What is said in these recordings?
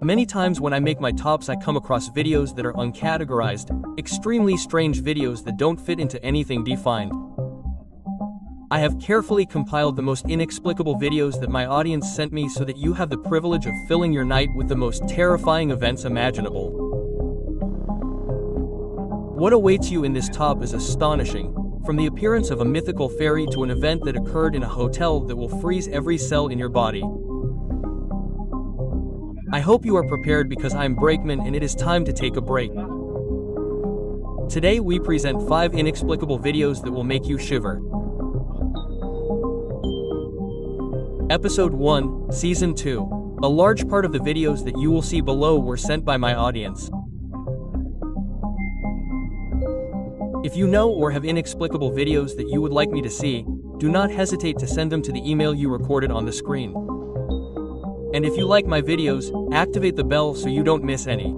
Many times when I make my tops I come across videos that are uncategorized, extremely strange videos that don't fit into anything defined. I have carefully compiled the most inexplicable videos that my audience sent me so that you have the privilege of filling your night with the most terrifying events imaginable. What awaits you in this top is astonishing, from the appearance of a mythical fairy to an event that occurred in a hotel that will freeze every cell in your body. I hope you are prepared because I'm Brakeman and it is time to take a break. Today we present 5 inexplicable videos that will make you shiver. Episode 1, Season 2. A large part of the videos that you will see below were sent by my audience. If you know or have inexplicable videos that you would like me to see, do not hesitate to send them to the email you recorded on the screen. And if you like my videos, activate the bell so you don't miss any.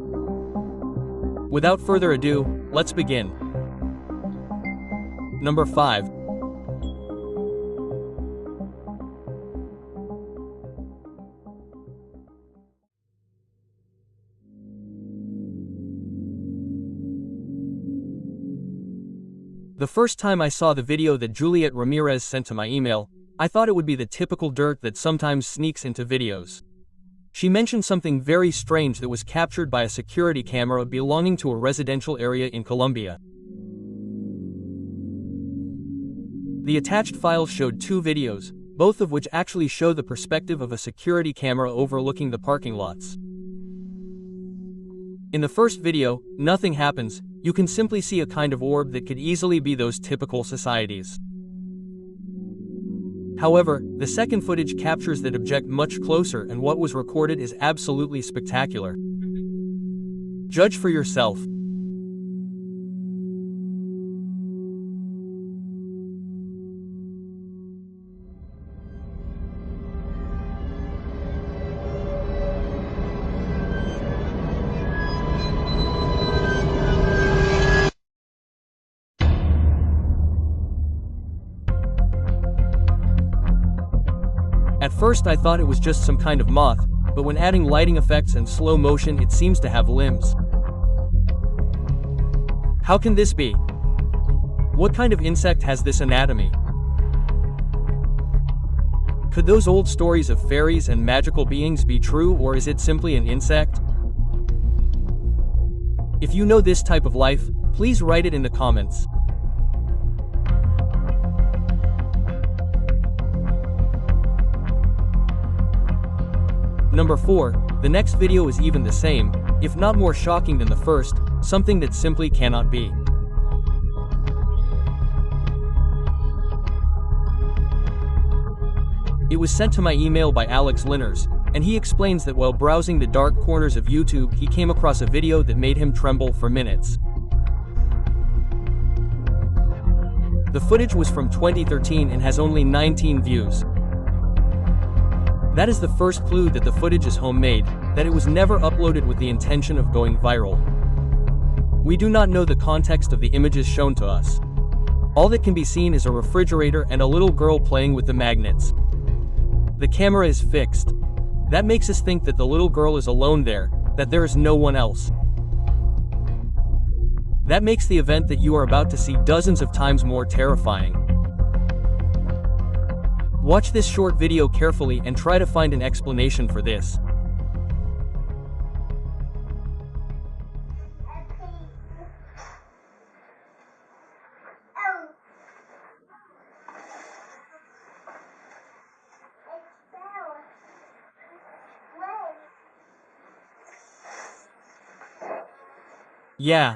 Without further ado, let's begin. Number 5. The first time I saw the video that Juliet Ramirez sent to my email, I thought it would be the typical dirt that sometimes sneaks into videos. She mentioned something very strange that was captured by a security camera belonging to a residential area in Colombia. The attached files showed 2 videos, both of which actually show the perspective of a security camera overlooking the parking lots. In the first video, nothing happens. You can simply see a kind of orb that could easily be those typical societies. However, the second footage captures that object much closer, and what was recorded is absolutely spectacular. Judge for yourself. At first I thought it was just some kind of moth, but when adding lighting effects and slow motion it seems to have limbs. How can this be? What kind of insect has this anatomy? Could those old stories of fairies and magical beings be true, or is it simply an insect? If you know this type of life, please write it in the comments. Number 4, the next video is even the same, if not more shocking than the first, something that simply cannot be. It was sent to my email by Alex Linners, and he explains that while browsing the dark corners of YouTube he came across a video that made him tremble for minutes. The footage was from 2013 and has only 19 views. That is the first clue that the footage is homemade, that it was never uploaded with the intention of going viral. We do not know the context of the images shown to us. All that can be seen is a refrigerator and a little girl playing with the magnets. The camera is fixed. That makes us think that the little girl is alone there, that there is no one else. That makes the event that you are about to see dozens of times more terrifying. Watch this short video carefully and try to find an explanation for this. Yeah.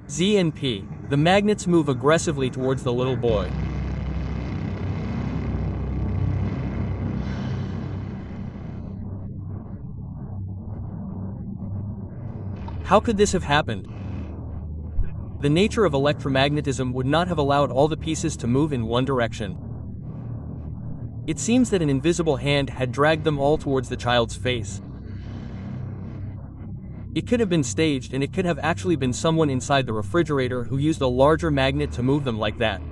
Z and P. The magnets move aggressively towards the little boy. How could this have happened? The nature of electromagnetism would not have allowed all the pieces to move in one direction. It seems that an invisible hand had dragged them all towards the child's face. It could have been staged, and it could have actually been someone inside the refrigerator who used a larger magnet to move them like that.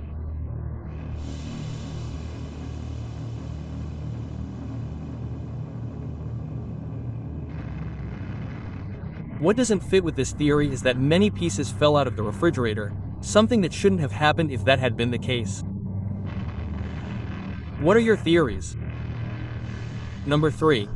What doesn't fit with this theory is that many pieces fell out of the refrigerator, something that shouldn't have happened if that had been the case. What are your theories? Number 3.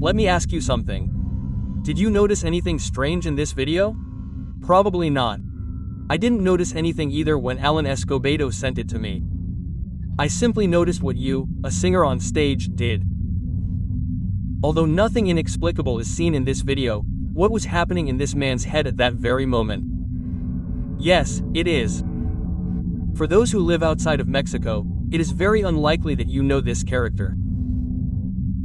Let me ask you something. Did you notice anything strange in this video? Probably not. I didn't notice anything either when Alan Escobedo sent it to me. I simply noticed what you, a singer on stage, did. Although nothing inexplicable is seen in this video, what was happening in this man's head at that very moment? Yes, it is. For those who live outside of Mexico, it is very unlikely that you know this character.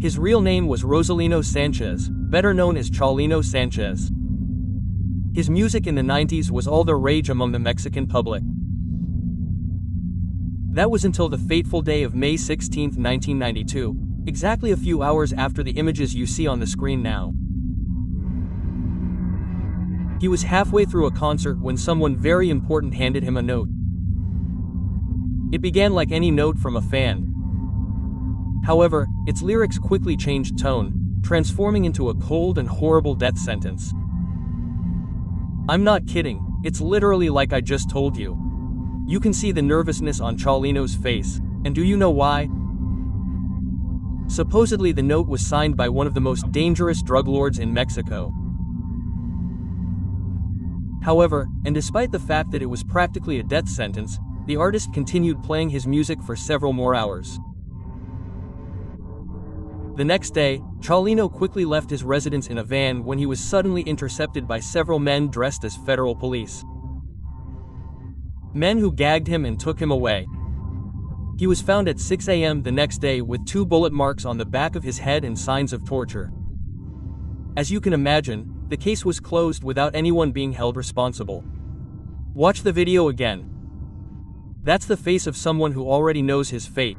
His real name was Rosalino Sanchez, better known as Chalino Sanchez. His music in the 90s was all the rage among the Mexican public. That was until the fateful day of May 16, 1992, exactly a few hours after the images you see on the screen now. He was halfway through a concert when someone very important handed him a note. It began like any note from a fan. However, its lyrics quickly changed tone, transforming into a cold and horrible death sentence. I'm not kidding, it's literally like I just told you. You can see the nervousness on Chalino's face, and do you know why? Supposedly the note was signed by one of the most dangerous drug lords in Mexico. However, and despite the fact that it was practically a death sentence, the artist continued playing his music for several more hours. The next day, Chalino quickly left his residence in a van when he was suddenly intercepted by several men dressed as federal police. Men who gagged him and took him away. He was found at 6 a.m. the next day with 2 bullet marks on the back of his head and signs of torture. As you can imagine, the case was closed without anyone being held responsible. Watch the video again. That's the face of someone who already knows his fate.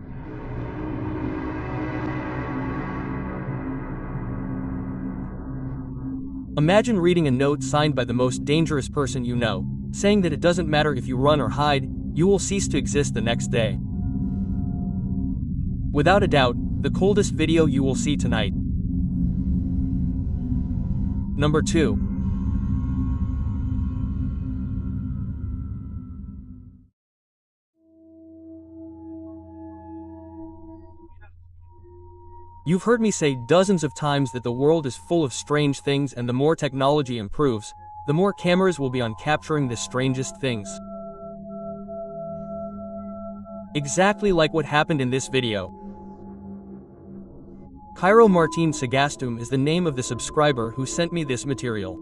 Imagine reading a note signed by the most dangerous person you know, saying that it doesn't matter if you run or hide, you will cease to exist the next day. Without a doubt, the coldest video you will see tonight. Number 2. You've heard me say dozens of times that the world is full of strange things, and the more technology improves, the more cameras will be on capturing the strangest things. Exactly like what happened in this video. Cairo Martin Sagastum is the name of the subscriber who sent me this material.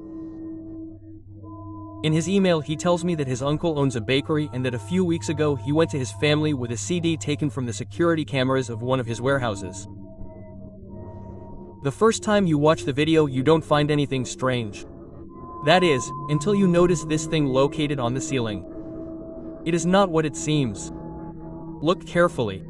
In his email he tells me that his uncle owns a bakery and that a few weeks ago he went to his family with a CD taken from the security cameras of one of his warehouses. The first time you watch the video you don't find anything strange. That is, until you notice this thing located on the ceiling. It is not what it seems. Look carefully.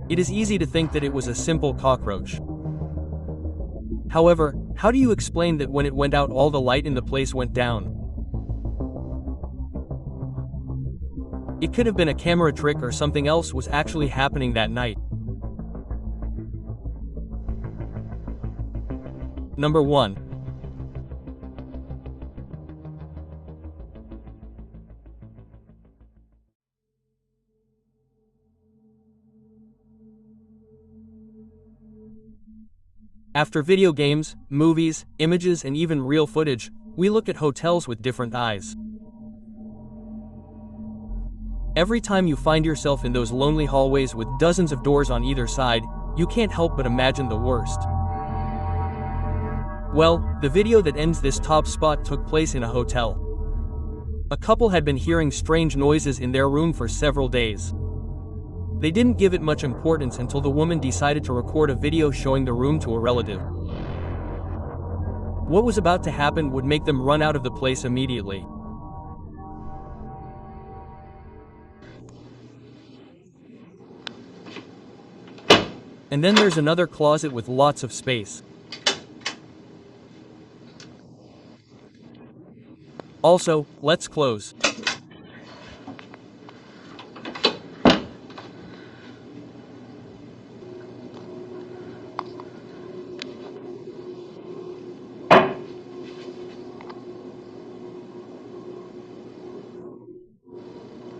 It is easy to think that it was a simple cockroach. However, how do you explain that when it went out all the light in the place went down? It could have been a camera trick or something else was actually happening that night. Number 1. After video games, movies, images, and even real footage, we look at hotels with different eyes. Every time you find yourself in those lonely hallways with dozens of doors on either side, you can't help but imagine the worst. Well, the video that ends this top spot took place in a hotel. A couple had been hearing strange noises in their room for several days. They didn't give it much importance until the woman decided to record a video showing the room to a relative. What was about to happen would make them run out of the place immediately. And then there's another closet with lots of space. Also, let's close.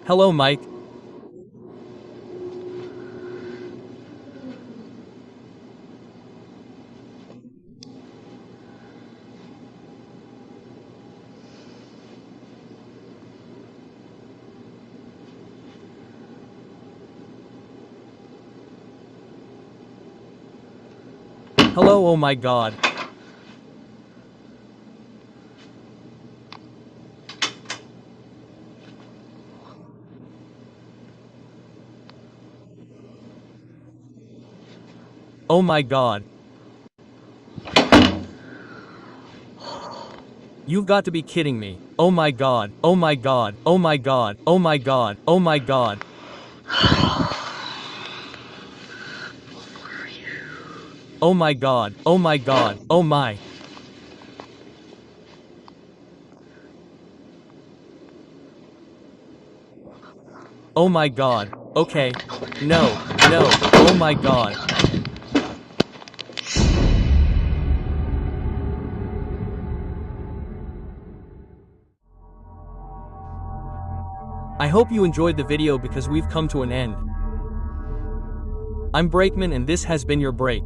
Hello, Mike. Hello, oh my God. Oh my God. You've got to be kidding me. Oh my God, oh my God, oh my God, oh my God, oh my God. Oh my God, oh my God, oh my. Oh my God, okay. No, no, oh my God. I hope you enjoyed the video because we've come to an end. I'm Brakeman and this has been your break.